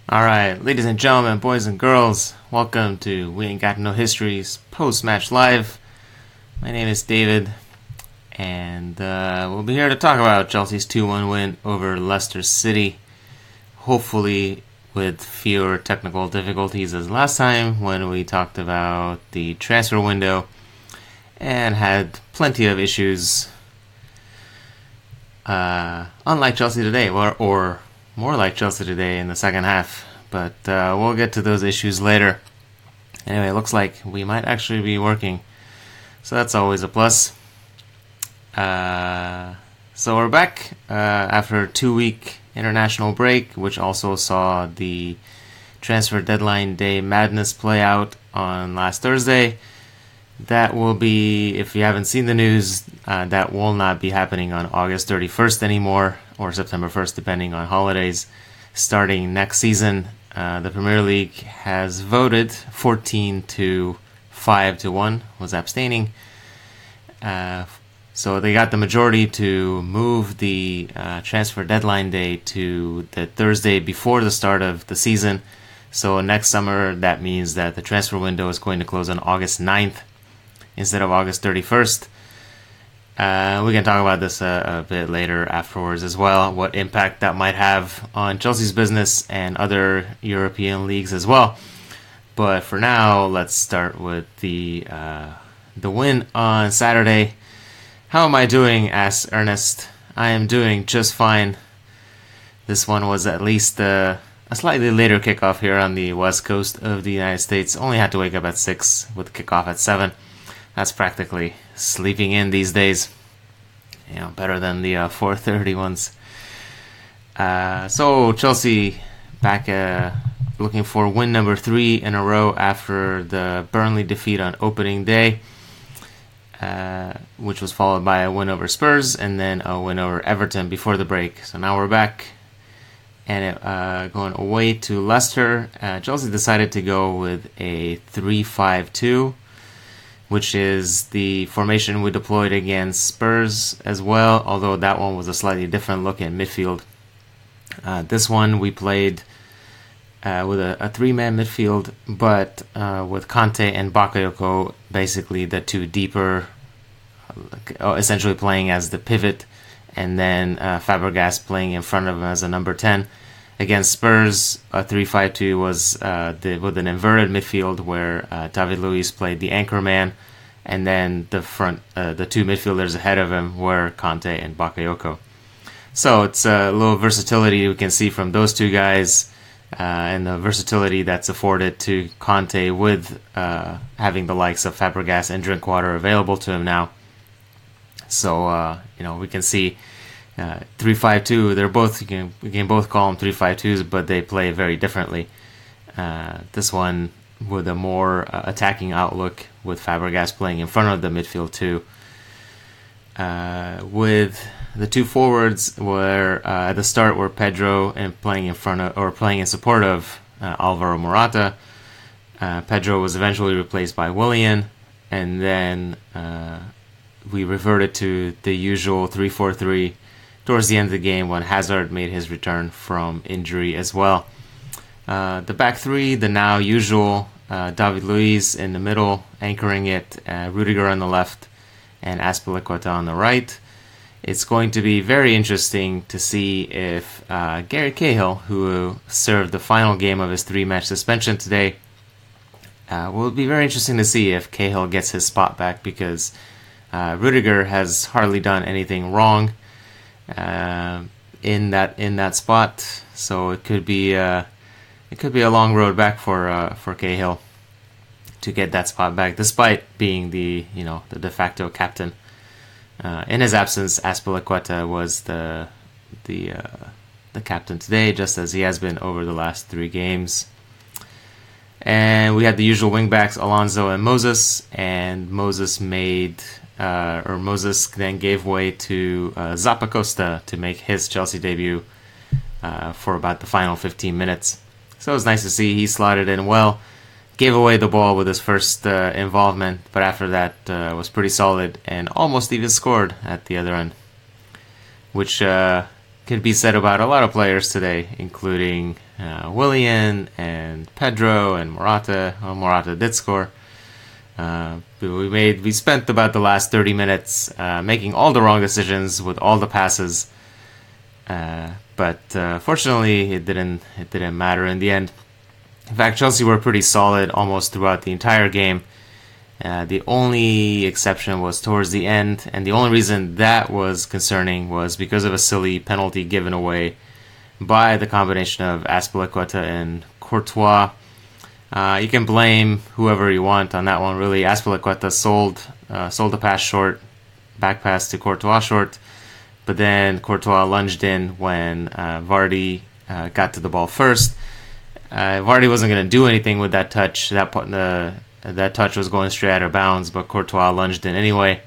Alright, ladies and gentlemen, boys and girls, welcome to We Ain't Got No Histories post-match live. My name is David, and we'll be here to talk about Chelsea's 2-1 win over Leicester City. Hopefully with fewer technical difficulties as last time when we talked about the transfer window and had plenty of issues. Unlike Chelsea today, or more like Chelsea today in the second half, but we'll get to those issues later. Anyway, it looks like we might actually be working, so that's always a plus. So we're back after a 2-week international break, which also saw the transfer deadline day madness play out on last Thursday. That will be, if you haven't seen the news, that will not be happening on August 31st anymore, or September 1st, depending on holidays. Starting next season, the Premier League has voted 14 to 5 to 1, was abstaining. So they got the majority to move the transfer deadline day to the Thursday before the start of the season. So next summer, that means that the transfer window is going to close on August 9th instead of August 31st. We can talk about this a bit later afterwards as well, what impact that might have on Chelsea's business and other European leagues as well. But for now, let's start with the win on Saturday. How am I doing? Asked Ernest. I am doing just fine. This one was at least a slightly later kickoff here on the west coast of the United States. Only had to wake up at 6 with kickoff at 7. That's practically sleeping in these days. Better than the 4:30 ones. So Chelsea back looking for win number 3 in a row after the Burnley defeat on opening day, which was followed by a win over Spurs and then a win over Everton before the break. So now we're back and going away to Leicester. Chelsea decided to go with a 3-5-2, which is the formation we deployed against Spurs as well, although that one was a slightly different look at midfield. This one we played with a 3-man midfield, but with Kanté and Bakayoko basically the two deeper, essentially playing as the pivot, and then Fabregas playing in front of him as a number 10. Against Spurs, a 3-5-2 was with an inverted midfield where David Luiz played the anchor man, and then the two midfielders ahead of him were Kanté and Bakayoko. So it's a little versatility we can see from those two guys, and the versatility that's afforded to Kanté with having the likes of Fabregas and Drinkwater available to him now. So we can see 3-5-2. They're both we can both call them 3-5-2s, but they play very differently. This one with a more attacking outlook, with Fabregas playing in front of the midfield too. With the two forwards were at the start were Pedro and playing in support of Alvaro Morata. Pedro was eventually replaced by Willian, and then we reverted to the usual 3-4-3 towards the end of the game when Hazard made his return from injury as well. The back three, the now usual David Luiz in the middle, anchoring it, Rudiger on the left, and Azpilicueta on the right. It's going to be very interesting to see if Gary Cahill, who served the final game of his 3-match suspension today, will be very interesting to see if Cahill gets his spot back, because Rudiger has hardly done anything wrong in that spot, so it could be a long road back for Cahill to get that spot back, despite being the de facto captain. In his absence, Azpilicueta was the captain today, just as he has been over the last 3 games. And we had the usual wingbacks, Alonso and Moses, and Moses then gave way to Costa to make his Chelsea debut for about the final 15 minutes. So it was nice to see he slotted in well. Gave away the ball with his first involvement, but after that was pretty solid and almost even scored at the other end, which could be said about a lot of players today, including Willian and Pedro and Morata. Well, Morata did score. We spent about the last 30 minutes making all the wrong decisions with all the passes, but fortunately it didn't matter in the end. In fact, Chelsea were pretty solid almost throughout the entire game. The only exception was towards the end, and the only reason that was concerning was because of a silly penalty given away by the combination of Azpilicueta and Courtois. You can blame whoever you want on that one, really. Azpilicueta sold the pass short, back pass to Courtois short, but then Courtois lunged in when Vardy got to the ball first. Vardy wasn't going to do anything with that touch. That touch was going straight out of bounds, but Courtois lunged in anyway.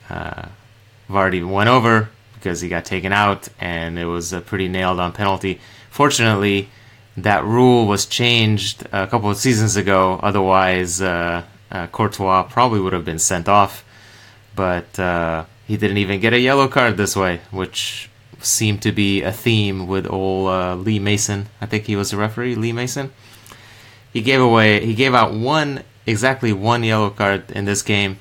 Vardy went over because he got taken out, and it was a pretty nailed-on penalty. Fortunately, that rule was changed a couple of seasons ago. Otherwise, Courtois probably would have been sent off. But he didn't even get a yellow card this way, which seemed to be a theme with old Lee Mason. I think he was the referee, Lee Mason. He gave out exactly one yellow card in this game,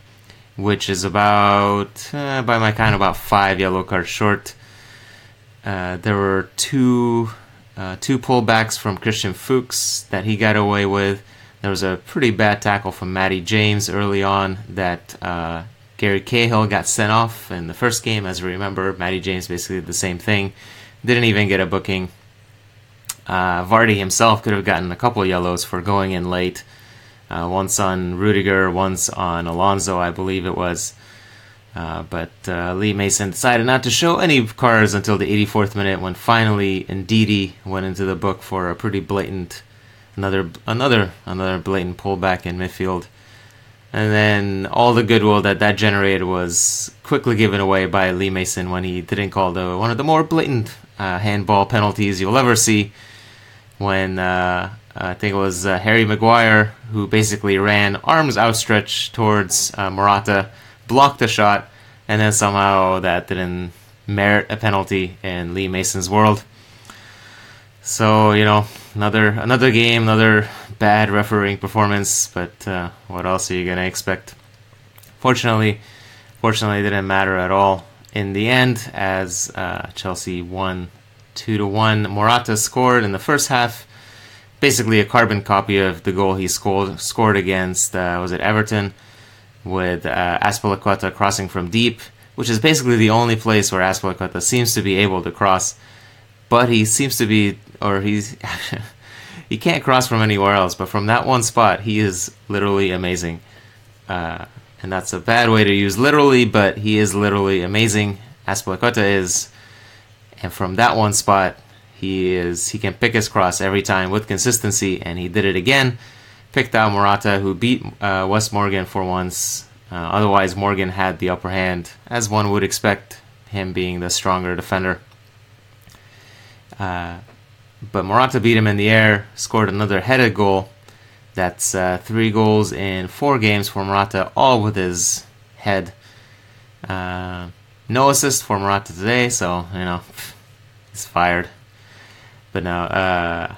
which is about, by my count, about 5 yellow cards short. There were two pullbacks from Christian Fuchs that he got away with. There was a pretty bad tackle from Matty James early on that Gary Cahill got sent off in the first game. As we remember, Matty James basically did the same thing. Didn't even get a booking. Vardy himself could have gotten a couple of yellows for going in late. Once on Rudiger, once on Alonso, I believe it was. But Lee Mason decided not to show any cards until the 84th minute, when finally Ndidi went into the book for a pretty blatant, another blatant pullback in midfield. And then all the goodwill that generated was quickly given away by Lee Mason when he didn't call one of the more blatant handball penalties you'll ever see. When I think it was Harry Maguire, who basically ran arms outstretched towards Morata, blocked the shot, and then somehow that didn't merit a penalty in Lee Mason's world. So, another game, another bad refereeing performance, but what else are you going to expect? Fortunately, it didn't matter at all in the end, as Chelsea won 2-1. Morata scored in the first half, basically a carbon copy of the goal he scored against, was it Everton, with Azpilicueta crossing from deep, which is basically the only place where Azpilicueta seems to be able to cross. But he seems to be, he can't cross from anywhere else, but from that one spot, he is literally amazing. And that's a bad way to use literally, but he is literally amazing. Azpilicueta is. And from that one spot, he can pick his cross every time with consistency, and he did it again. Picked out Morata, who beat Wes Morgan for once. Otherwise, Morgan had the upper hand, as one would expect, him being the stronger defender. But Morata beat him in the air, scored another headed goal. That's 3 goals in 4 games for Morata, all with his head. No assist for Morata today, so, he's fired. But no,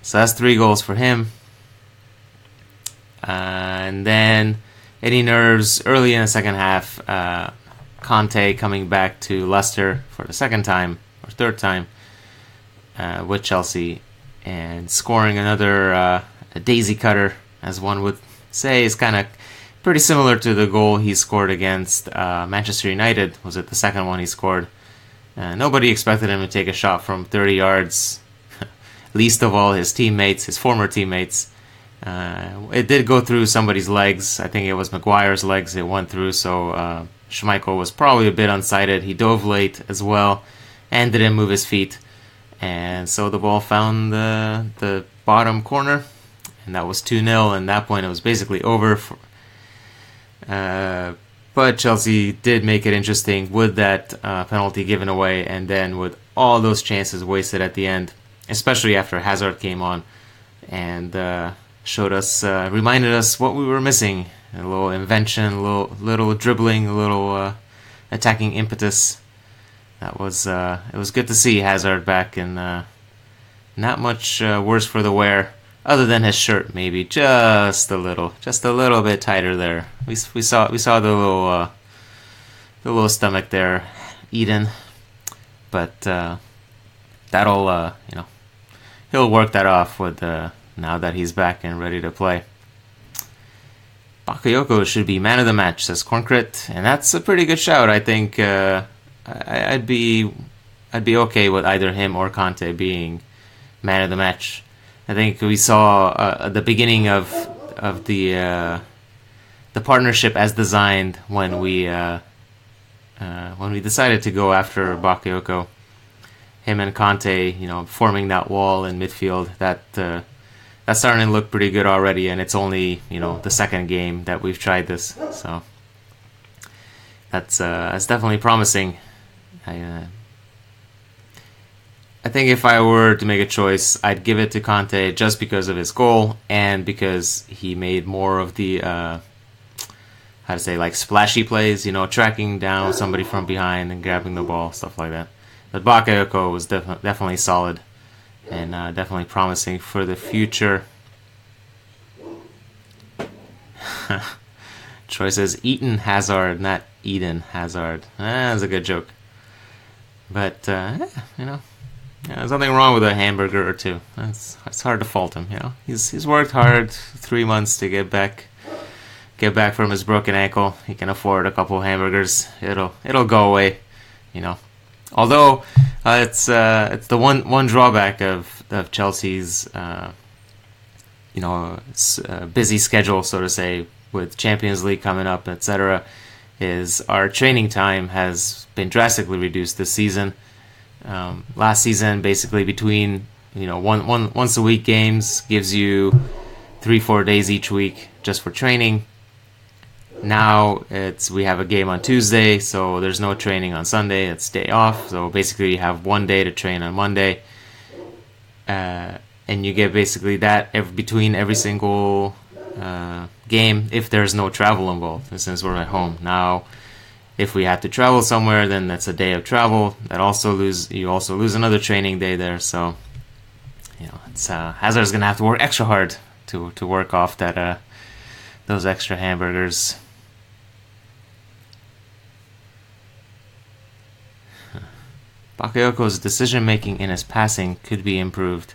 so that's 3 goals for him. And then any nerves early in the second half. Kanté coming back to Leicester for the second time or third time with Chelsea and scoring another a daisy cutter, as one would say, is kind of pretty similar to the goal he scored against Manchester United. Was it the second one he scored? Nobody expected him to take a shot from 30 yards, least of all his former teammates. It did go through somebody's legs. I think it was Maguire's legs it went through, so Schmeichel was probably a bit unsighted. He dove late as well and didn't move his feet. And so the ball found the bottom corner, and that was 2-0. And at that point, it was basically over. But Chelsea did make it interesting with that penalty given away, and then with all those chances wasted at the end, especially after Hazard came on and reminded us what we were missing. A little invention, a little dribbling, a little attacking impetus. That was it was good to see Hazard back, and not much worse for the wear, other than his shirt maybe just a little bit tighter there. We saw the little stomach there, Eden, but that'll he'll work that off with now that he's back and ready to play. Bakayoko should be man of the match, says Corncrit, and that's a pretty good shout. I think I'd be okay with either him or Kanté being man of the match. I think we saw at the beginning of the partnership as designed when we decided to go after Bakayoko. Him and Kanté, forming that wall in midfield, that's starting to look pretty good already, and it's only the second game that we've tried this, so that's definitely promising. I think if I were to make a choice, I'd give it to Kanté just because of his goal and because he made more of the splashy plays, tracking down somebody from behind and grabbing the ball, stuff like that. But Bakayoko was definitely solid and definitely promising for the future. Troy says Eaton Hazard, not Eden Hazard. That's a good joke. But there's nothing wrong with a hamburger or two. It's hard to fault him. He's worked hard 3 months to get back from his broken ankle. He can afford a couple hamburgers. It'll go away. Although it's the one drawback of Chelsea's busy schedule, so to say, with Champions League coming up, etc., is our training time has been drastically reduced this season. Last season, basically between once a week games gives you 3-4 days each week just for training. Now we have a game on Tuesday, so there's no training on Sunday. It's day off, so basically you have 1 day to train on Monday, and you get basically that between every single game if there's no travel involved, since we're at home. Now, if we have to travel somewhere, then that's a day of travel. You also lose another training day there. So, Hazard's gonna have to work extra hard to work off those extra hamburgers. Bakayoko's decision making in his passing could be improved.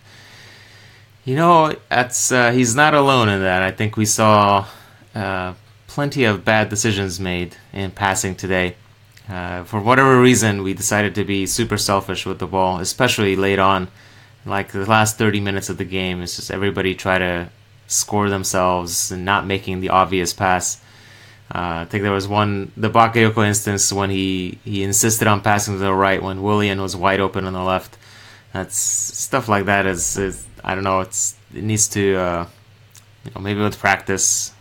He's not alone in that. I think we saw plenty of bad decisions made in passing today. For whatever reason, we decided to be super selfish with the ball, especially late on. Like the last 30 minutes of the game, it's just everybody try to score themselves and not making the obvious pass. I think there was the Bakayoko instance when he insisted on passing to the right when Willian was wide open on the left. That's stuff like that is I don't know. It needs to maybe with practice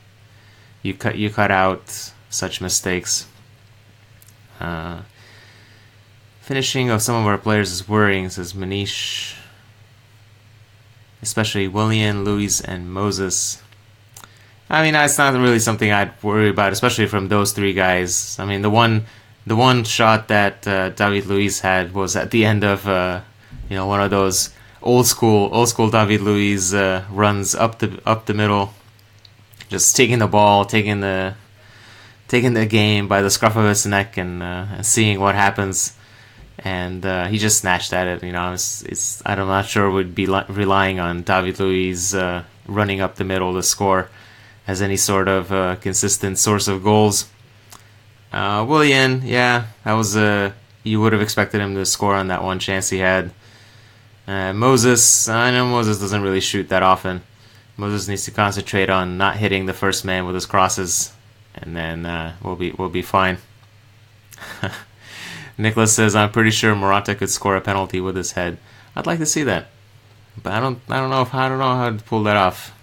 you cut out such mistakes. Finishing of some of our players is worrying, says Manish. Especially Willian, Luis, and Moses. I mean, that's not really something I'd worry about, especially from those three guys. I mean, the one shot that David Luiz had was at the end of one of those old school David Luiz runs up the middle, just taking the ball, taking the game by the scruff of his neck and seeing what happens. And he just snatched at it. I'm not sure we'd be relying on David Luiz running up the middle to score as any sort of consistent source of goals. Willian, that was you would have expected him to score on that one chance he had. Moses, I know Moses doesn't really shoot that often. Moses needs to concentrate on not hitting the first man with his crosses, and then we'll be fine. Nicholas says, I'm pretty sure Morata could score a penalty with his head. I'd like to see that, but I don't know how to pull that off.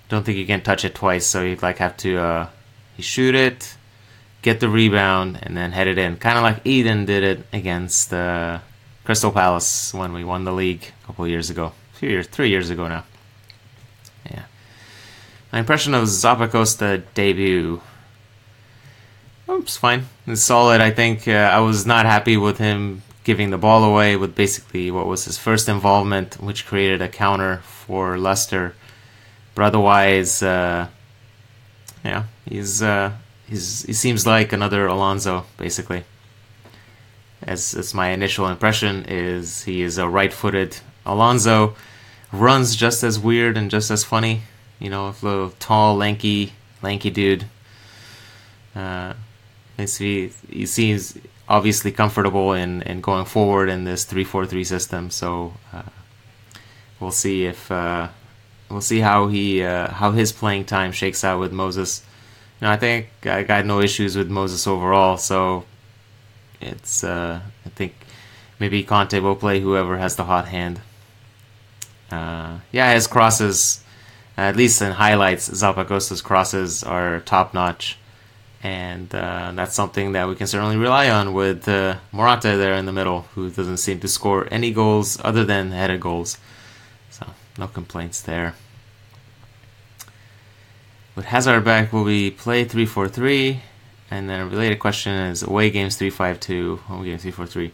Don't think you can touch it twice, so you'd have to shoot it, get the rebound, and then head it in. Kind of like Eden did it against Crystal Palace when we won the league a couple of years ago. 3 years ago now. Yeah. My impression of Costa debut. It's fine. It's solid. I think I was not happy with him giving the ball away with basically what was his first involvement, which created a counter for Leicester. But otherwise, yeah, he seems like another Alonso, basically. As my initial impression is, he is a right-footed Alonso, runs just as weird and just as funny. You know, a little tall, lanky dude. He seems obviously comfortable in going forward in this 3-4-3 system. So we'll see how his playing time shakes out with Moses. You know, I think I got no issues with Moses overall. So it's I think maybe Kanté will play whoever has the hot hand. Yeah, his crosses, at least in highlights, Zappacosta's crosses are top notch. And that's something that we can certainly rely on with Morata there in the middle, who doesn't seem to score any goals other than headed goals. So, no complaints there. With Hazard back, will we play 3-4-3? And then a related question is away games 3-5-2, home games 3-4-3.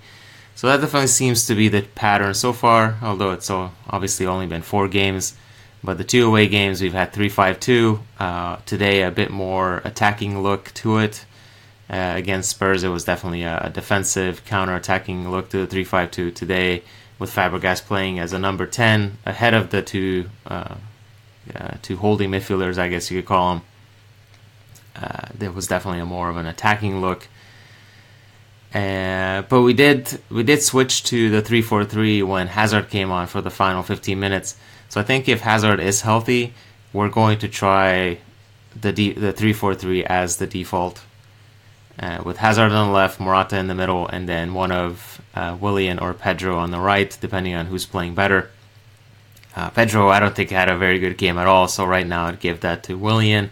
So that definitely seems to be the pattern so far, although it's obviously only been 4 games. But the 2 away games, we've had 3-5-2. Today, a bit more attacking look to it. Against Spurs, it was definitely a defensive, counter-attacking look to the 3-5-2 today, with Fabregas playing as a number 10, ahead of the two holding midfielders, I guess you could call them. There was definitely more of an attacking look. But we did switch to the 3-4-3 when Hazard came on for the final 15 minutes. So I think if Hazard is healthy, we're going to try the 3-4-3 as the default. With Hazard on the left, Morata in the middle, and then one of Willian or Pedro on the right, depending on who's playing better. Pedro, I don't think had a very good game at all, so right now I'd give that to Willian.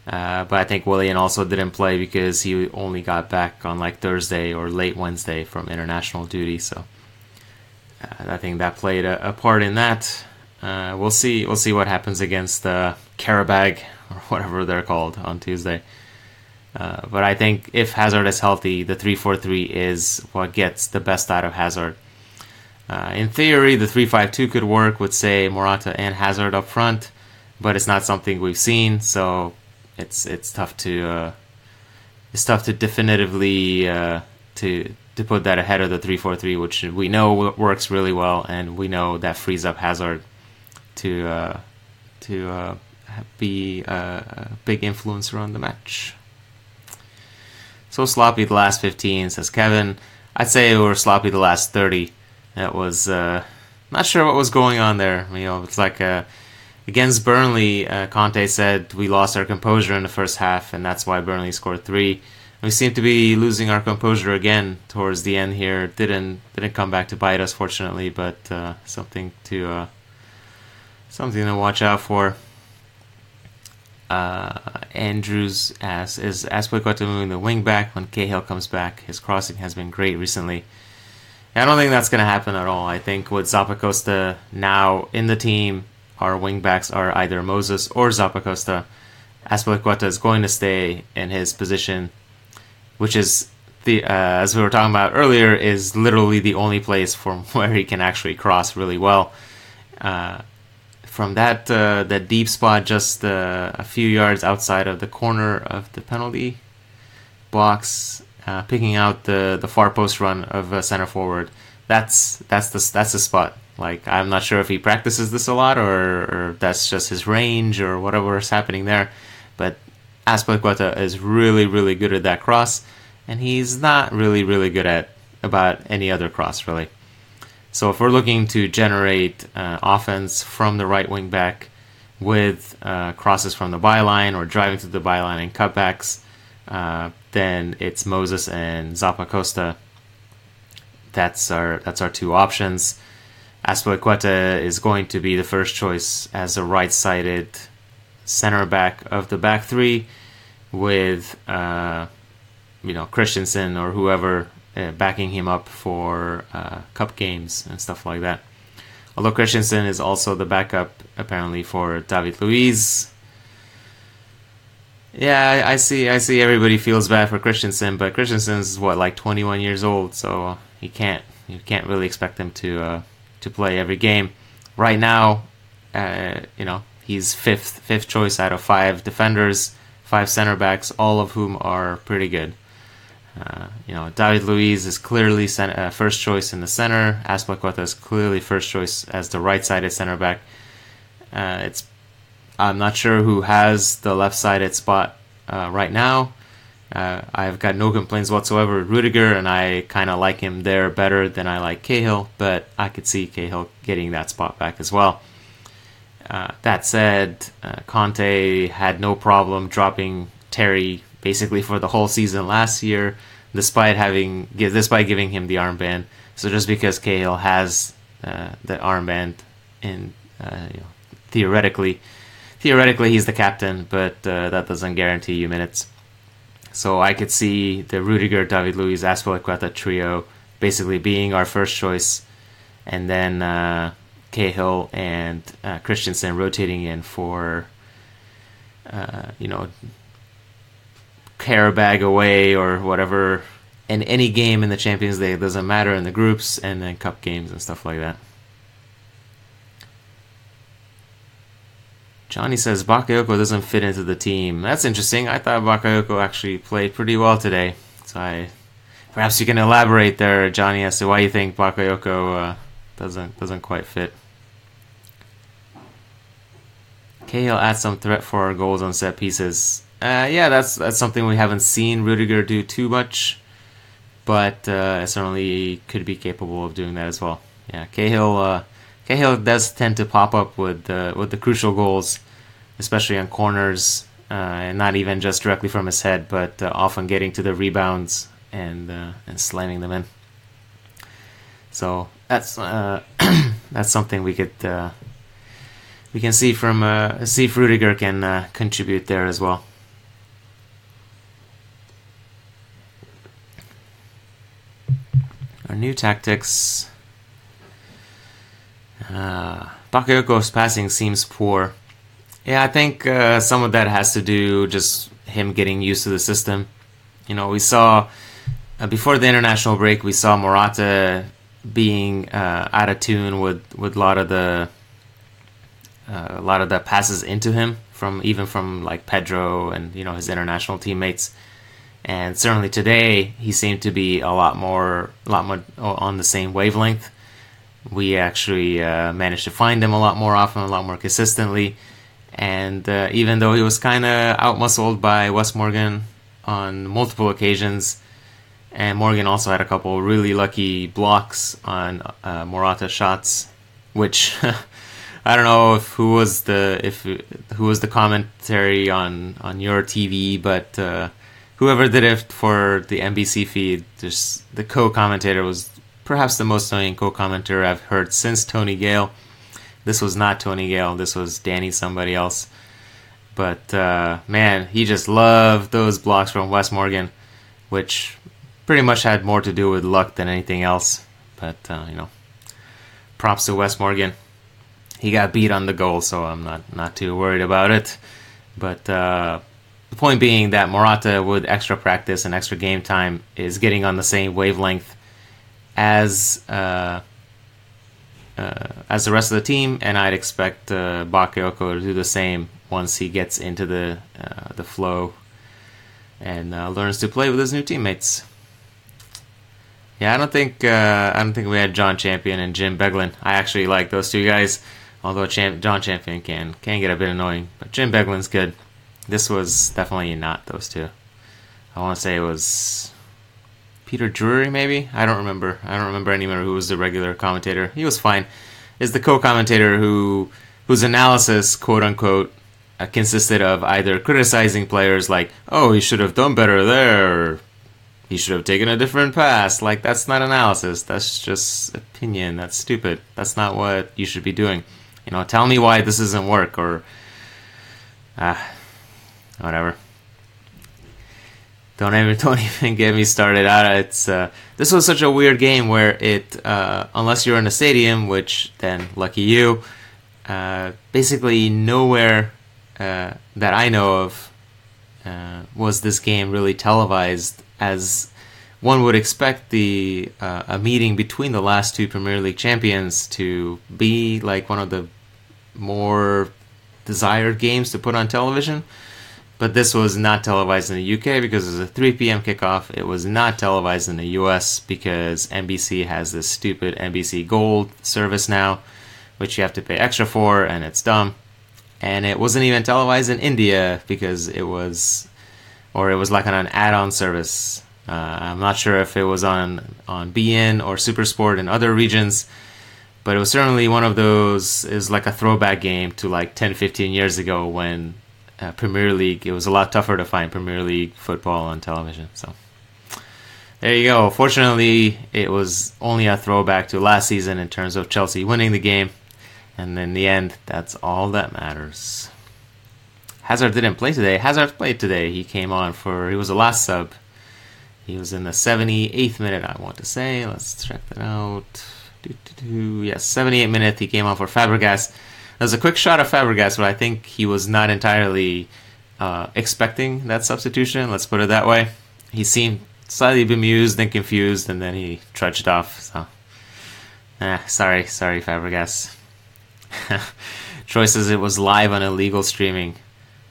But I think Willian also didn't play because he only got back on like Thursday or late Wednesday from international duty, so I think that played a part in that. We'll see what happens against Karabag or whatever they're called on Tuesday. But I think if Hazard is healthy, the 3-4-3 is what gets the best out of Hazard. In theory, the 3-5-2 could work with, say, Morata and Hazard up front, but it's not something we've seen, so it's tough to definitively to put that ahead of the 3-4-3, which we know works really well, and we know that frees up Hazard to be a big influencer on the match. So sloppy the last 15, says Kevin. I'd say we were sloppy the last 30. That was not sure what was going on there. You know, it's like against Burnley, Kanté said we lost our composure in the first half, and that's why Burnley scored 3. We seem to be losing our composure again towards the end here. Didn't come back to bite us, fortunately, but something to watch out for. Andrews asks, is Azpilicueta moving the wing back when Cahill comes back? His crossing has been great recently. I don't think that's going to happen at all. I think with Zappacosta now in the team, our wing backs are either Moses or Zappacosta. Azpilicueta is going to stay in his position, which is as we were talking about earlier, is literally the only place from where he can actually cross really well. From that deep spot, just a few yards outside of the corner of the penalty box, picking out the far post run of a center forward. That's the spot. Like, I'm not sure if he practices this a lot or that's just his range or whatever is happening there, but Azpilicueta is really, really good at that cross, and he's not really, really good at about any other cross, really. So if we're looking to generate offense from the right wing back with crosses from the byline or driving to the byline and cutbacks, then it's Moses and Zappacosta. That's our 2 options. Azpilicueta is going to be the first choice as a right-sided center back of the back 3, with Christensen or whoever backing him up for cup games and stuff like that. Although Christensen is also the backup apparently for David Luiz. Yeah, I see everybody feels bad for Christensen, but Christensen's what, like 21 years old, so you can't really expect him to play every game. Right now, he's fifth choice out of five defenders, five center backs, all of whom are pretty good. David Luiz is clearly first choice in the center. Azpilicueta is clearly first choice as the right-sided center back. I'm not sure who has the left-sided spot right now. I've got no complaints whatsoever with Rudiger, and I kind of like him there better than I like Cahill, but I could see Cahill getting that spot back as well. That said, Conte had no problem dropping Terry basically for the whole season last year, despite giving him the armband. So just because Cahill has the armband, in theoretically he's the captain, but that doesn't guarantee you minutes. So I could see the Rudiger, David Luiz, Azpilicueta trio basically being our first choice, and then Cahill and Christensen rotating in for Carabag away or whatever, in any game in the Champions League. It doesn't matter, in the groups and then cup games and stuff like that. Johnny says Bakayoko doesn't fit into the team. That's interesting. I thought Bakayoko actually played pretty well today. So perhaps you can elaborate there, Johnny, as to why you think Bakayoko doesn't quite fit. Cahill adds some threat for our goals on set pieces. Yeah, that's something we haven't seen Rudiger do too much, but certainly could be capable of doing that as well. Yeah, Cahill does tend to pop up with the crucial goals, especially on corners, and not even just directly from his head, but often getting to the rebounds and slamming them in. So that's something we can see if Rudiger can contribute there as well. Our new tactics. Bakayoko's passing seems poor. Yeah, I think some of that has to do just him getting used to the system. We saw before the international break, we saw Morata being out of tune with a lot of the passes into him from like Pedro and his international teammates. And certainly today, he seemed to be a lot more on the same wavelength. We actually managed to find him a lot more often, a lot more consistently. And even though he was kind of outmuscled by Wes Morgan on multiple occasions, and Morgan also had a couple really lucky blocks on Morata shots, which I don't know who was the commentary on your TV, but whoever did it for the NBC feed, just the co-commentator was perhaps the most annoying co-commentator I've heard since Tony Gale. This was not Tony Gale. This was Danny somebody else. But, man, he just loved those blocks from Wes Morgan, which pretty much had more to do with luck than anything else. But, props to Wes Morgan. He got beat on the goal, so I'm not too worried about it. But the point being that Morata, with extra practice and extra game time, is getting on the same wavelength as the rest of the team, and I'd expect Bakayoko to do the same once he gets into the flow and learns to play with his new teammates. Yeah, I don't think we had John Champion and Jim Beglin. I actually like those two guys, although John Champion can get a bit annoying, but Jim Beglin's good. This was definitely not those two. I want to say it was Peter Drury, maybe? I don't remember anymore who was the regular commentator. He was fine. Is the co-commentator whose analysis, quote-unquote, consisted of either criticizing players like, oh, he should have done better there, or he should have taken a different pass. Like, that's not analysis. That's just opinion. That's stupid. That's not what you should be doing. Tell me why this doesn't work, or whatever. Don't even get me started. This was such a weird game where unless you're in a stadium, which then lucky you, basically nowhere that I know of was this game really televised as one would expect a meeting between the last two Premier League champions to be like one of the more desired games to put on television. But this was not televised in the UK because it was a 3 p.m. kickoff. It was not televised in the US because NBC has this stupid NBC Gold service now, which you have to pay extra for, and it's dumb. And it wasn't even televised in India because it was like on an add-on service. I'm not sure if it was on BN or Supersport in other regions, but it was certainly one of those, is like a throwback game to like 10, 15 years ago when Premier League, it was a lot tougher to find Premier League football on television. So there you go. Fortunately, it was only a throwback to last season in terms of Chelsea winning the game. And in the end, that's all that matters. Hazard didn't play today. Hazard played today. He came on he was the last sub. He was in the 78th minute, I want to say. Let's check that out. Yes, 78th minute. He came on for Fabregas. There's a quick shot of Fabregas, but I think he was not entirely expecting that substitution. Let's put it that way. He seemed slightly bemused and confused, and then he trudged off. So, sorry, Fabregas. Troy says it was live on illegal streaming,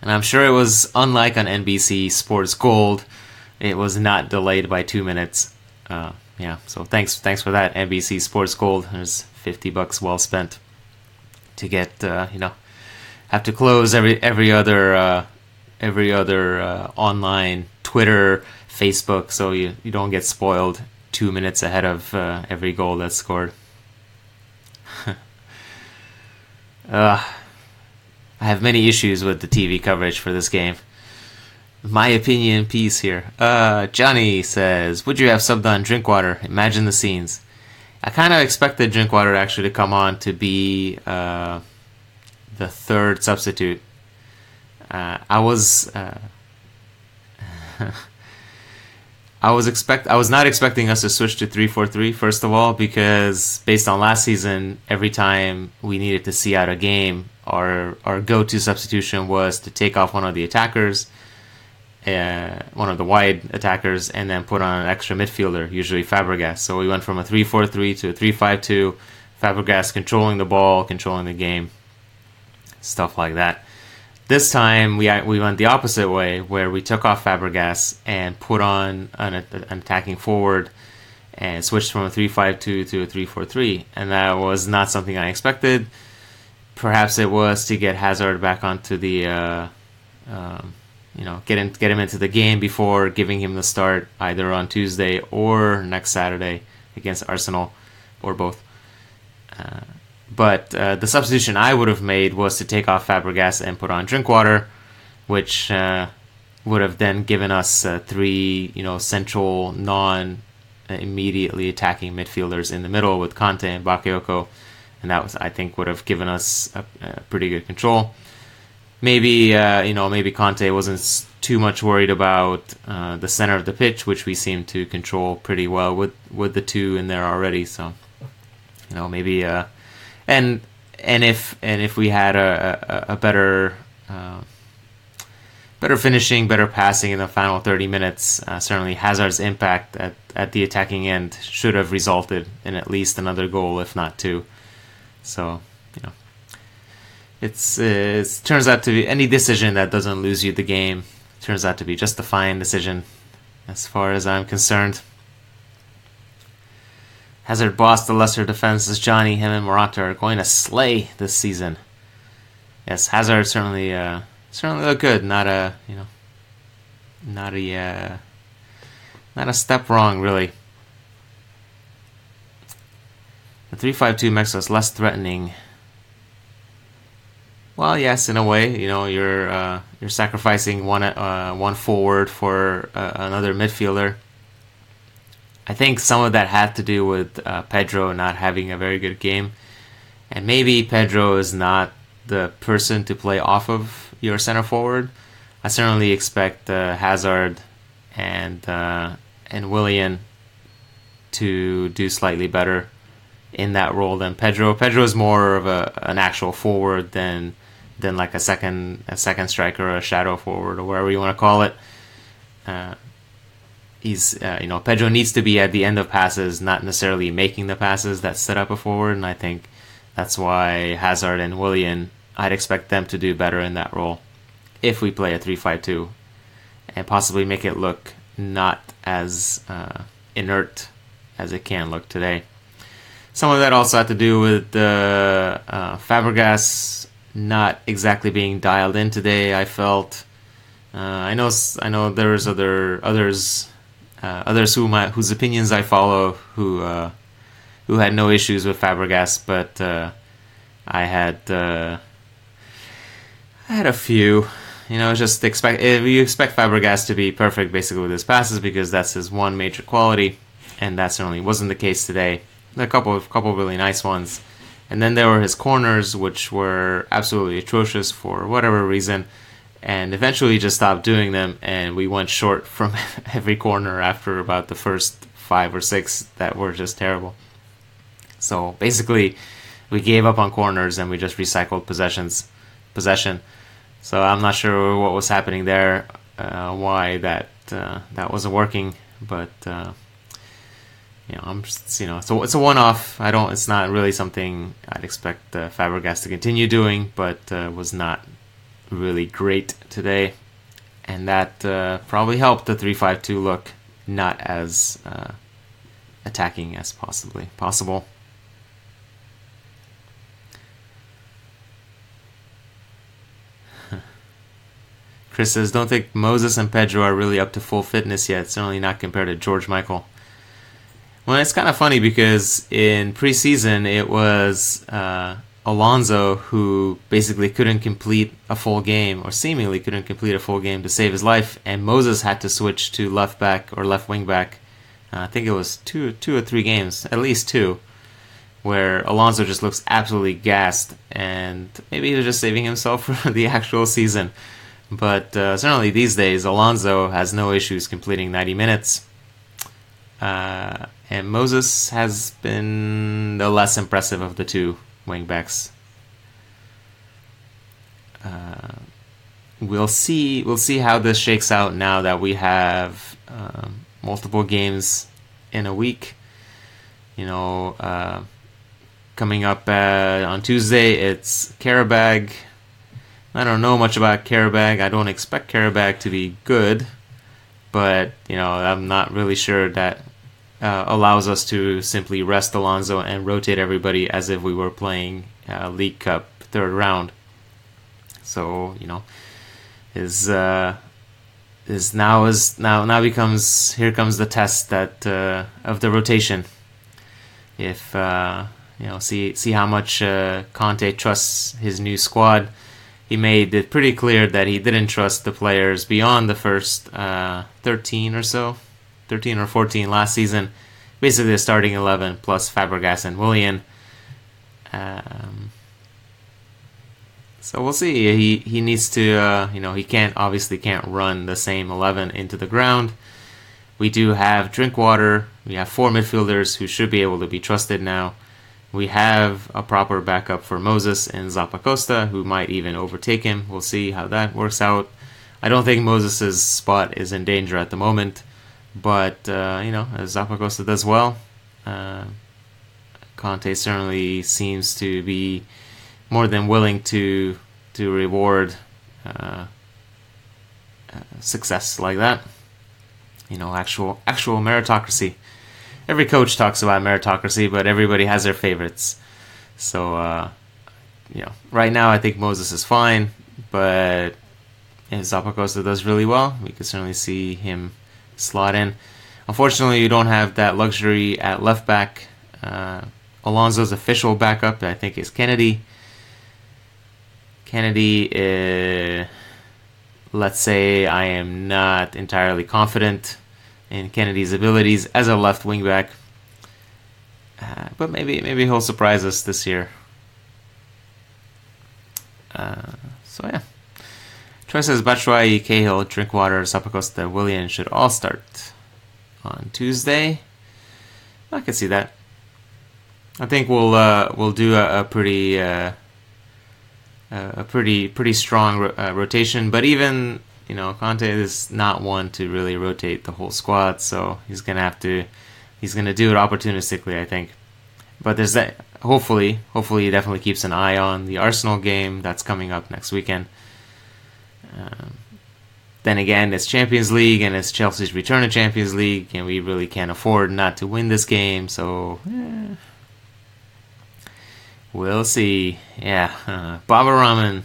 and I'm sure it was unlike on NBC Sports Gold. It was not delayed by 2 minutes. So thanks for that, NBC Sports Gold. There's $50 well spent to get have to close every other online Twitter, Facebook, so you don't get spoiled 2 minutes ahead of every goal that's scored. I have many issues with the TV coverage for this game. My opinion piece here. Johnny says, would you have subbed on Drinkwater? Imagine the scenes. I kind of expected Drinkwater actually to come on to be the third substitute. I was not expecting us to switch to 3-4-3, first of all, because based on last season, every time we needed to see out a game, our go-to substitution was to take off one of the attackers, one of the wide attackers, and then put on an extra midfielder, usually Fabregas. So we went from a 3-4-3 to a 3-5-2, Fabregas controlling the ball, controlling the game, stuff like that. This time we went the opposite way, where we took off Fabregas and put on an attacking forward and switched from a 3-5-2 to a 3-4-3, and that was not something I expected. Perhaps it was to get Hazard back onto the get him into the game before giving him the start either on Tuesday or next Saturday against Arsenal, or both. But the substitution I would have made was to take off Fabregas and put on Drinkwater, which would have then given us three, central, non-immediately attacking midfielders in the middle with Kanté and Bakayoko, and that I think would have given us a pretty good control. Maybe Kanté wasn't too much worried about the center of the pitch, which we seem to control pretty well with the two in there already. So, maybe and if we had a better finishing, better passing in the final 30 minutes, certainly Hazard's impact at the attacking end should have resulted in at least another goal, if not two. So, it turns out to be any decision that doesn't lose you the game turns out to be just a fine decision as far as I'm concerned. Hazard bossed the Leicester defense as Johnny, him, and Morata are going to slay this season. Yes, Hazard certainly looked good. Not a step wrong, really. The 3-5-2 makes us less threatening. Well, yes, in a way, you're sacrificing one forward for another midfielder. I think some of that had to do with Pedro not having a very good game, and maybe Pedro is not the person to play off of your center forward. I certainly expect Hazard and Willian to do slightly better in that role than Pedro. Pedro is more of an actual forward than than like a second striker or a shadow forward or whatever you want to call it. Pedro needs to be at the end of passes, not necessarily making the passes that set up a forward, and I think that's why Hazard and Willian, I'd expect them to do better in that role if we play a 3-5-2 and possibly make it look not as inert as it can look today. Some of that also had to do with Fabregas not exactly being dialed in today. I felt I know there's others whose opinions I follow who had no issues with Fabregas, but I had a few. You expect Fabregas to be perfect basically with his passes because that's his one major quality, and that certainly wasn't the case today. A couple really nice ones, and then there were his corners, which were absolutely atrocious for whatever reason, and eventually just stopped doing them, and we went short from every corner after about the first 5 or 6 that were just terrible. So basically, we gave up on corners and we just recycled possession. So I'm not sure what was happening there, why that wasn't working, but. It's a one-off. It's not really something I'd expect Fabregas to continue doing, but was not really great today, and that probably helped the 3-5-2 look not as attacking as possible. Chris says, don't think Moses and Pedro are really up to full fitness yet, certainly not compared to George Michael. Well, it's kind of funny because in preseason it was Alonso who basically couldn't complete a full game, or seemingly couldn't complete a full game to save his life, and Moses had to switch to left back or left wing back. I think it was two or three games, at least 2, where Alonso just looks absolutely gassed, and maybe he was just saving himself for the actual season. But certainly these days, Alonso has no issues completing 90 minutes. And Moses has been the less impressive of the 2 wingbacks. We'll see how this shakes out now that we have multiple games in a week. Coming up on Tuesday, it's Karabag. I don't know much about Karabag. I don't expect Karabag to be good, but I'm not really sure that allows us to simply rest Alonso and rotate everybody as if we were playing League Cup 3rd round. So now becomes, here comes the test that of the rotation. If see how much Kanté trusts his new squad. He made it pretty clear that he didn't trust the players beyond the first 13 or 14 last season. Basically the starting 11 plus Fabregas and Willian. So we'll see. He needs to, he obviously can't run the same 11 into the ground. We do have Drinkwater. We have 4 midfielders who should be able to be trusted now. We have a proper backup for Moses and Costa, who might even overtake him. We'll see how that works out. I don't think Moses' spot is in danger at the moment, but as Costa does well, Kanté certainly seems to be more than willing to reward success like that. Actual meritocracy. Every coach talks about meritocracy, but everybody has their favorites. So, right now I think Moses is fine, but if Zappacosta does really well, we could certainly see him slot in. Unfortunately, you don't have that luxury at left back. Alonso's official backup, I think, is Kennedy. Let's say I am not entirely confident in Kennedy's abilities as a left wing back, but maybe he'll surprise us this year. So yeah, Troy says Batshuayi, Cahill, Drinkwater, Zappacosta, Willian should all start on Tuesday. I can see that. I think we'll do a pretty a pretty strong rotation. But even Kanté is not one to really rotate the whole squad, so he's gonna do it opportunistically, I think. But there's that. Hopefully he definitely keeps an eye on the Arsenal game that's coming up next weekend. Then again, it's Champions League and it's Chelsea's return to Champions League, and we really can't afford not to win this game. So we'll see. Yeah, Baba Rahman,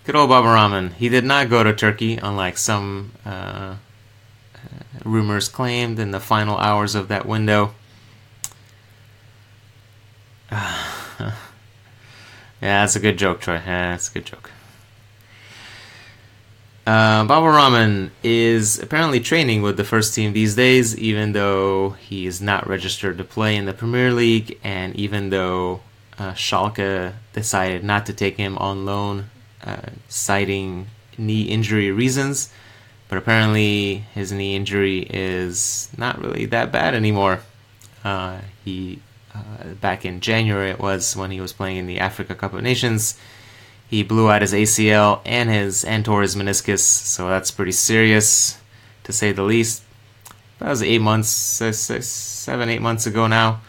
good old Baba Rahman. He did not go to Turkey, unlike some rumors claimed in the final hours of that window. Yeah, that's a good joke, Troy. Yeah, that's a good joke. Baba Rahman is apparently training with the first team these days, even though he is not registered to play in the Premier League, and even though Schalke decided not to take him on loan, citing knee injury reasons. But apparently his knee injury is not really that bad anymore. He back in January it was, when he was playing in the Africa Cup of Nations, he blew out his ACL and tore his meniscus, so that's pretty serious, to say the least. That was 8 months, 7, 8 months ago now,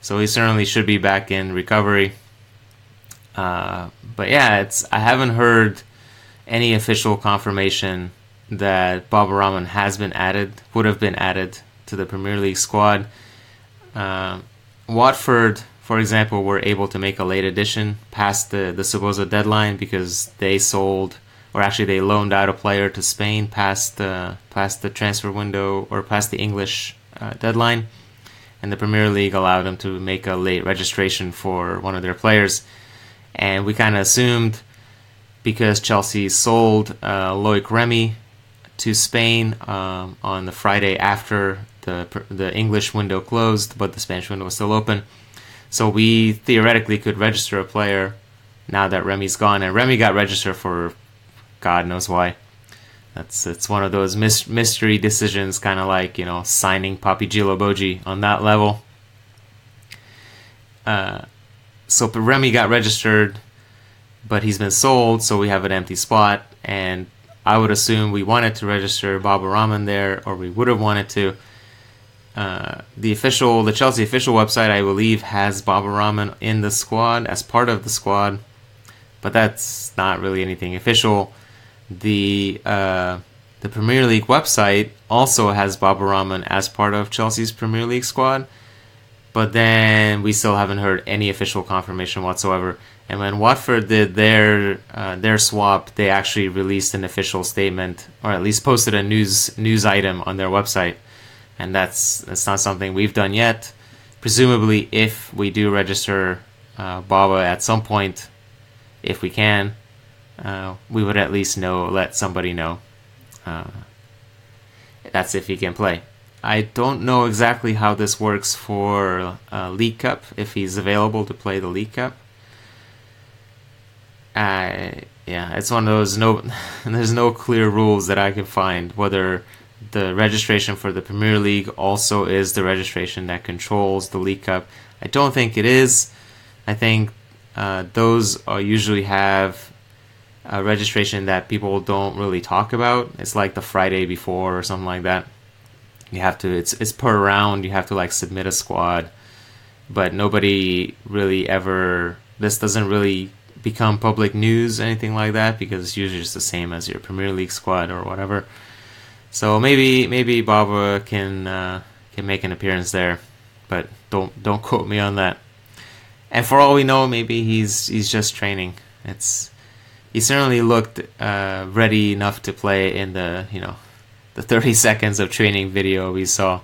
so he certainly should be back in recovery. But yeah, I haven't heard any official confirmation that Baba Rahman would have been added to the Premier League squad. Watford, for example, were able to make a late addition past the supposed deadline because they loaned out a player to Spain past the transfer window, or past the English deadline, and the Premier League allowed them to make a late registration for one of their players. And we kind of assumed, because Chelsea sold Loic Remy to Spain on the Friday after the English window closed, but the Spanish window was still open. So we theoretically could register a player now that Remy's gone, and Remy got registered for God knows why. It's one of those mystery decisions, kind of like signing Papi Djiloboji on that level. So Remy got registered, but he's been sold, so we have an empty spot, and I would assume we wanted to register Baba Rahman there, or we would have wanted to. The Chelsea official website, I believe, has Baba Rahman in the squad, as part of the squad, but that's not really anything official. The Premier League website also has Baba Rahman as part of Chelsea's Premier League squad, but then we still haven't heard any official confirmation whatsoever. And when Watford did their swap, they actually released an official statement, or at least posted a news item on their website. And that's not something we've done yet. Presumably, if we do register Baba at some point, if we can, we would at least let somebody know. That's if he can play. I don't know exactly how this works for League Cup, if he's available to play the League Cup. It's one of those, there's no clear rules that I can find, whether the registration for the Premier League also is the registration that controls the League Cup. I don't think it is. I think those usually have a registration that people don't really talk about. It's like the Friday before or something like that. You have to, it's per round, you have to submit a squad, but nobody really ever, this doesn't really become public news, anything like that, because it's usually just the same as your Premier League squad or whatever. So maybe Baba can make an appearance there, but don't quote me on that. And for all we know, maybe he's just training. He certainly looked ready enough to play in the 30 seconds of training video we saw,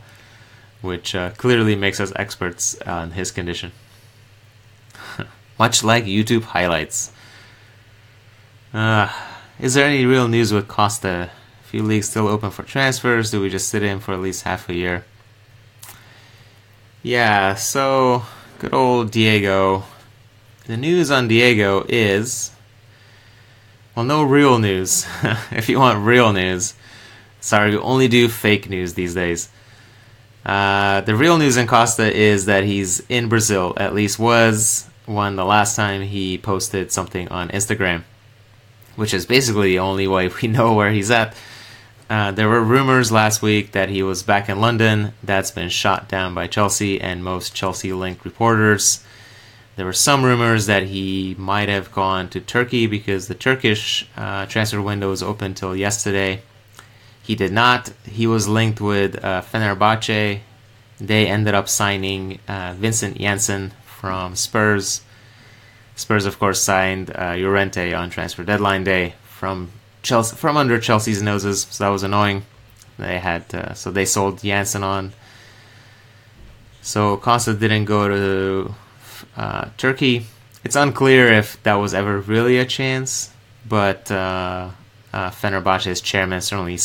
which clearly makes us experts on his condition. Much like YouTube highlights. Is there any real news with Costa? A few leagues still open for transfers. Do we just sit in for at least half a year? Yeah, so good old Diego. The news on Diego is, well, no real news. If you want real news, sorry, we only do fake news these days. The real news in Costa is that he's in Brazil, at least was the last time he posted something on Instagram. which is basically the only way we know where he's at. There were rumors last week that he was back in London. That's been shot down by Chelsea and most Chelsea-linked reporters. There were some rumors that he might have gone to Turkey because the Turkish transfer window was open till yesterday. He did not. He was linked with Fenerbahce. They ended up signing Vincent Janssen from Spurs. Spurs, of course, signed Llorente on transfer deadline day from Chelsea, from under Chelsea's noses, so that was annoying. They had so they sold Janssen on. So Costa didn't go to Turkey. It's unclear if that was ever really a chance, but Fenerbahce's chairman certainly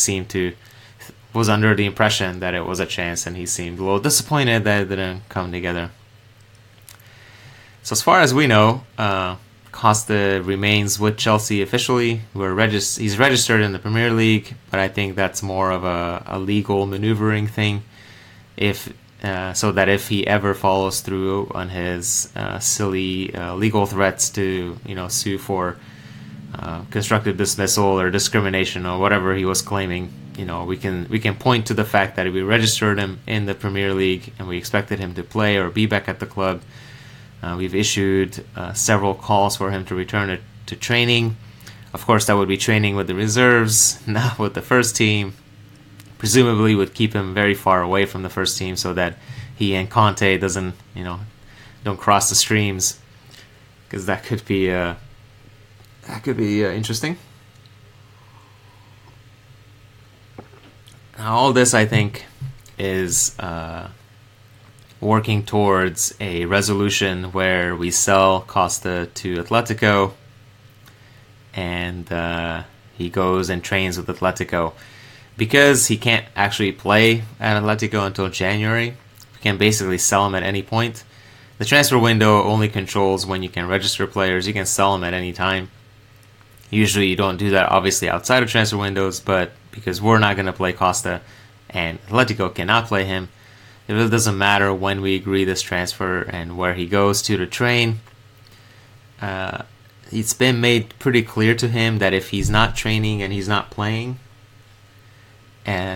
was under the impression that it was a chance, and he seemed a little disappointed that it didn't come together. So as far as we know, Costa remains with Chelsea officially. He's registered in the Premier League, but I think that's more of a legal maneuvering thing. So that if he ever follows through on his silly legal threats to sue for constructive dismissal or discrimination or whatever he was claiming, we can point to the fact that we registered him in the Premier League and we expected him to play or be back at the club. We've issued several calls for him to return to training. Of course, that would be training with the reserves, not with the first team. Presumably would keep him very far away from the first team so that he and Kanté don't cross the streams, because that could be interesting. Now, all this, I think, is working towards a resolution where we sell Costa to Atletico and he goes and trains with Atletico. Because he can't actually play at Atletico until January, we can basically sell him at any point. The transfer window only controls when you can register players. You can sell them at any time. Usually you don't do that, obviously, outside of transfer windows, but because we're not going to play Costa and Atletico cannot play him, it really doesn't matter when we agree this transfer and where he goes to train. It's been made pretty clear to him that if he's not training and he's not playing,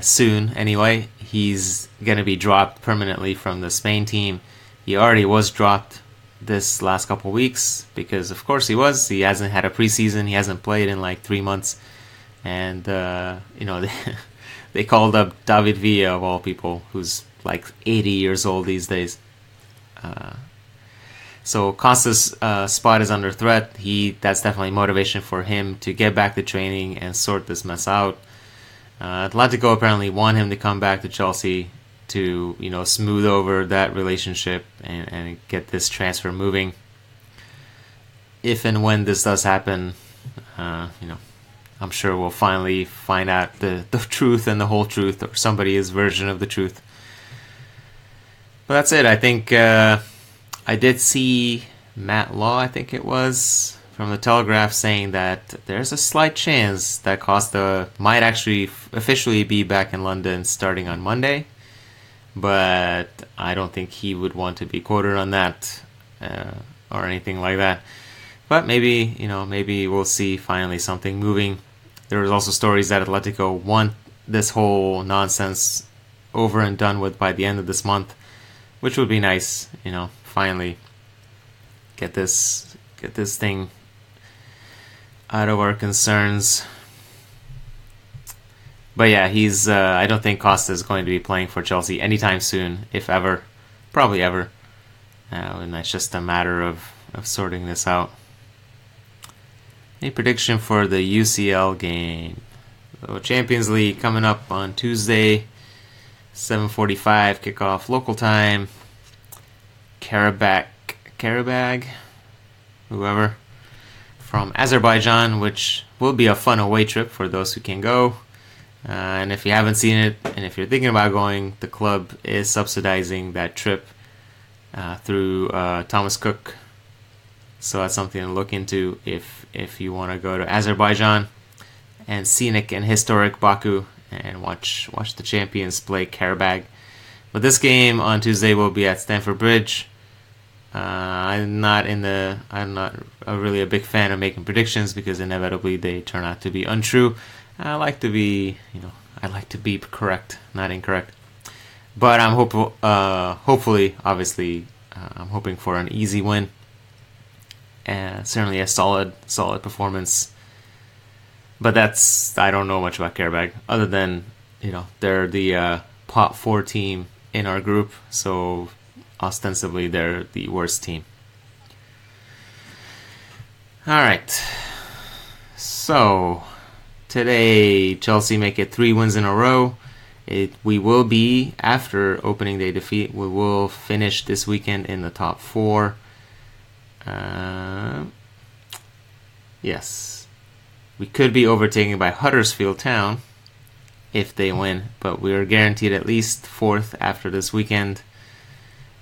soon anyway, he's going to be dropped permanently from the Spain team. He already was dropped this last couple weeks because, of course, he hasn't had a preseason. He hasn't played in like 3 months. And, they called up David Villa, of all people, who's like 80 years old these days. So Costa's spot is under threat. That's definitely motivation for him to get back to training and sort this mess out. Atletico apparently want him to come back to Chelsea to smooth over that relationship and get this transfer moving. If and when this does happen, I'm sure we'll finally find out the truth and the whole truth, or somebody's version of the truth. But that's it. I think I did see Matt Law, I think it was, from the Telegraph saying that there's a slight chance that Costa might actually officially be back in London starting on Monday. But I don't think he would want to be quoted on that or anything like that. But maybe we'll see finally something moving. There was also stories that Atletico want this whole nonsense over and done with by the end of this month, which would be nice, finally get this thing out of our concerns. But yeah, I don't think Costa is going to be playing for Chelsea anytime soon, if ever, probably ever. And that's just a matter of sorting this out. A prediction for the UCL game. So Champions League coming up on Tuesday, 7:45 kickoff local time. Karabag, whoever, from Azerbaijan, which will be a fun away trip for those who can go. And if you haven't seen it, and if you're thinking about going, the club is subsidizing that trip through Thomas Cook. So that's something to look into if you want to go to Azerbaijan and scenic and historic Baku and watch the champions play Karabag. But this game on Tuesday will be at Stamford Bridge. I'm not really a big fan of making predictions because inevitably they turn out to be untrue. I like to be correct, not incorrect. But I'm hopeful. Hopefully, obviously, I'm hoping for an easy win, and certainly a solid performance. But I don't know much about Karabag other than they're the pot 4 team in our group, so ostensibly they're the worst team. All right, so today Chelsea make it 3 wins in a row. We will be, after opening day defeat, we will finish this weekend in the top 4. Yes, we could be overtaken by Huddersfield Town if they win, but we are guaranteed at least 4th after this weekend.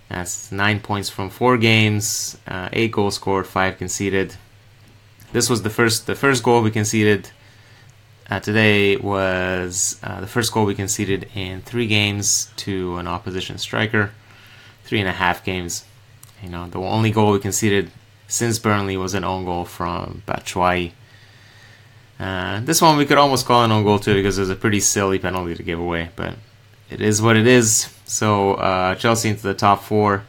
That's 9 points from 4 games, 8 goals scored, 5 conceded. This was the first goal we conceded. Today was the first goal we conceded in 3 games to an opposition striker. 3.5 games. The only goal we conceded since Burnley was an own goal from Batshuayi. This one we could almost call an own goal too because it was a pretty silly penalty to give away, but it is what it is. So Chelsea into the top 4.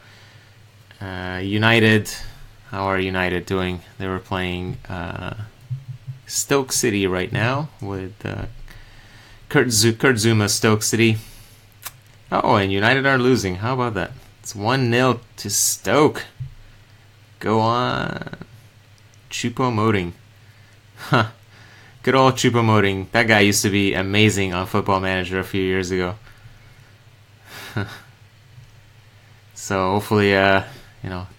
United, how are United doing? They were playing Stoke City right now with Kurt Zouma Stoke City. Oh, and United are losing. How about that? It's 1-0 to Stoke. Go on. Choupo-Moting. Huh. Good old Choupo-Moting. That guy used to be amazing on Football Manager a few years ago. So hopefully, the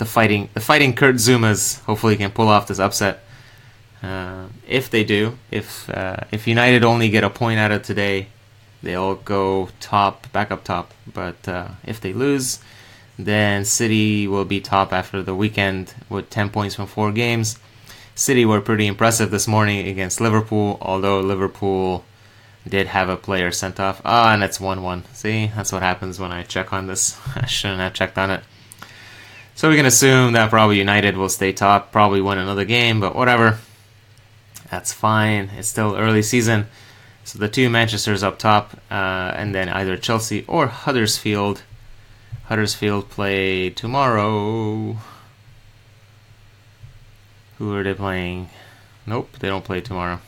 fighting Kurt Zoumas hopefully can pull off this upset. If they do, if United only get a point out of today, they'll go back up top. But if they lose, then City will be top after the weekend with 10 points from 4 games. City were pretty impressive this morning against Liverpool, although Liverpool did have a player sent off. And it's 1-1. See, that's what happens when I check on this. I shouldn't have checked on it. So we can assume that probably United will stay top, probably win another game, but whatever. That's fine. It's still early season. So the 2 Manchesters up top, and then either Chelsea or Huddersfield. Huddersfield play tomorrow. Who are they playing? Nope, they don't play tomorrow.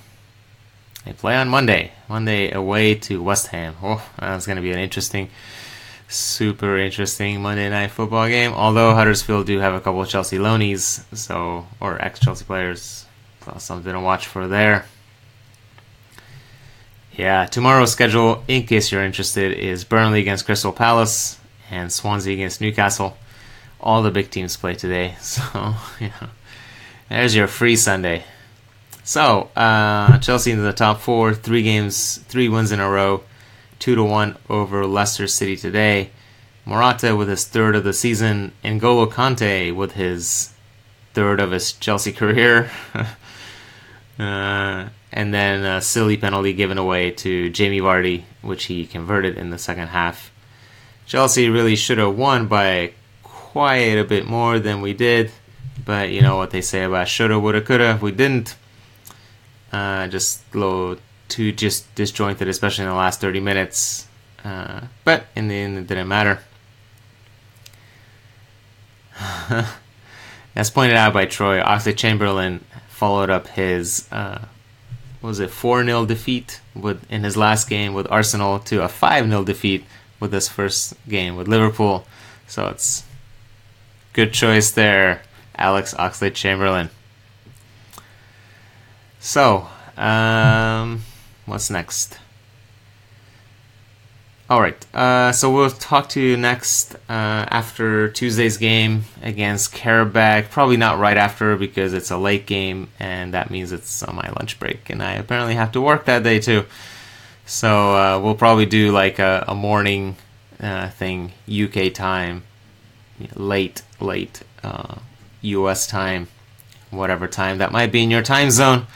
They play on Monday. Monday away to West Ham. Oh, that's going to be an super interesting Monday night football game. Although Huddersfield do have a couple of Chelsea loanies, or ex-Chelsea players. So something to watch for there. Yeah, tomorrow's schedule, in case you're interested, is Burnley against Crystal Palace and Swansea against Newcastle. All the big teams play today. So, there's your free Sunday. So, Chelsea into the top 4, 3 wins in a row, 2-1 over Leicester City today. Morata with his 3rd of the season. N'Golo Kanté with his 3rd of his Chelsea career. And then a silly penalty given away to Jamie Vardy, which he converted in the second half. Chelsea really should have won by quite a bit more than we did. But you know what they say about shoulda, woulda, coulda. We didn't. Just a little too disjointed, especially in the last 30 minutes. But in the end, it didn't matter. As pointed out by Troy, Oxlade-Chamberlain followed up his 4-0 defeat in his last game with Arsenal to a 5-0 defeat with his first game with Liverpool. So it's good choice there, Alex Oxlade-Chamberlain. So, what's next? Alright, so we'll talk to you next after Tuesday's game against Karabag. Probably not right after because it's a late game and that means it's on my lunch break and I apparently have to work that day too. So we'll probably do like a morning thing, UK time, late US time, whatever time that might be in your time zone.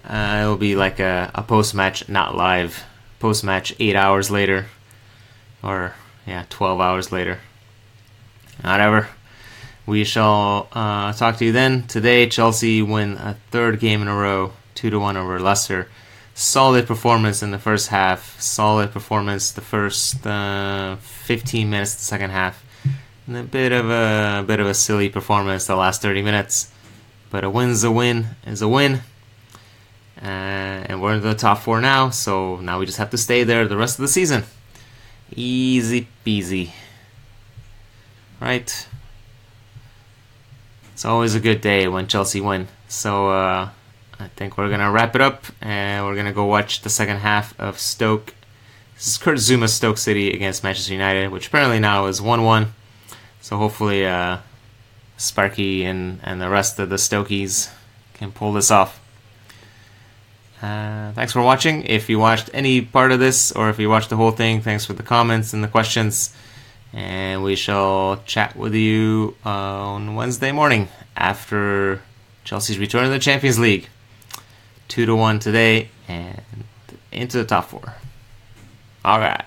It'll be like a post-match, not live. Post-match 8 hours later, or 12 hours later. Whatever. We shall talk to you then. Today, Chelsea win a third game in a row, 2-1 over Leicester. Solid performance in the first half. Solid performance the first 15 minutes of the second half. And a bit of a silly performance the last 30 minutes. But a win's a win is a win. And we're in the top 4 now, so now we just have to stay there the rest of the season. Easy peasy. Right? It's always a good day when Chelsea win. So I think we're going to wrap it up, and we're going to go watch the second half of Stoke. This is Kurt Zuma's Stoke City against Manchester United, which apparently now is 1-1. So hopefully Sparky and the rest of the Stokies can pull this off. Thanks for watching. If you watched any part of this, or if you watched the whole thing, thanks for the comments and the questions. And we shall chat with you on Wednesday morning after Chelsea's return to the Champions League. 2-1 today and into the top 4. Alright.